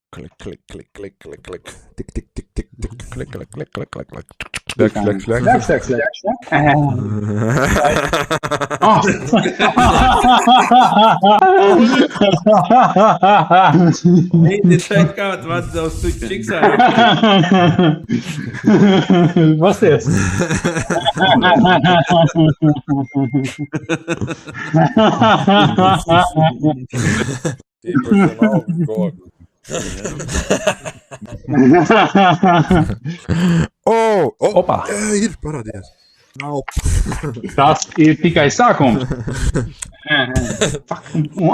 Klik, klik, klik, klik, klik, klik. Tik, tik, tik, tik, tik, klik, klik, klik, klik, klik, klik. Slek, slek, slek. Niet check out wat zo'n stuk chicks zijn. Pasties! Tīpaši nav gogu. Opa! Ir parādījies. Nav. Tas ir tikai sākums. Vo.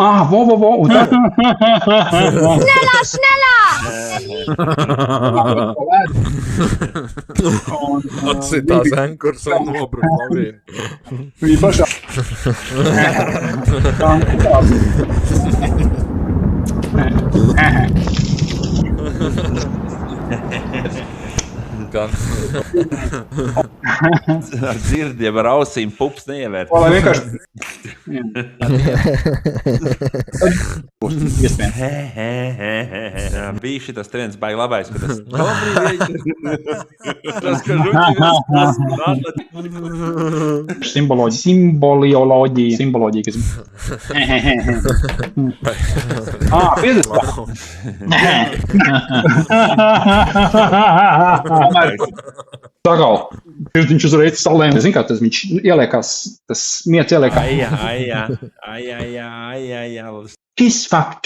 Atsitās enkurs un nobruka lavīnu. Viņa pašā. Gan. Ar dzirdiem, ar ausīm pups neievērt. Lai vienkārši... Bija šitas trends baigi labais, ka tas... Tas, ka žuķi... Simboloģija, kas... 50. Sakal, viņš uzreiz salēm, zin kā tas viņš ieliekās, tas miets ieliekās. Ai. Kiss fuck,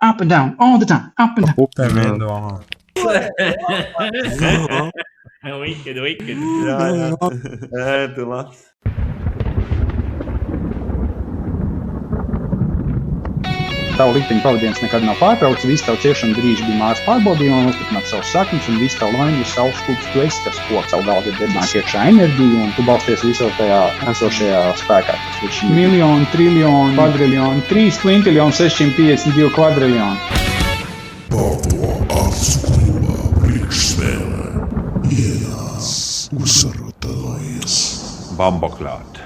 up and down, all the time, up and down. Wicked. Jā, tu labs. Tavu likteņu pavadienas nekad nav pārtraukts, visu tavu ciešanu brīži bija mājas pārbaudījumā, nostiprināt savus sakņus un visu tavu laimi, visu savu stūks, tu esi tas koks, savu galvu ir dedzināt iekšā enerģiju un tu balsties visu tajā esošajā spēkā. Tas ir miljoni, triljoni, kvadriljoni, 3 kvintiljoni, 652 kvadriljoni. Pāpo apskrūvā priekšspēlē ienās uzsarotājas. Bamboklāt.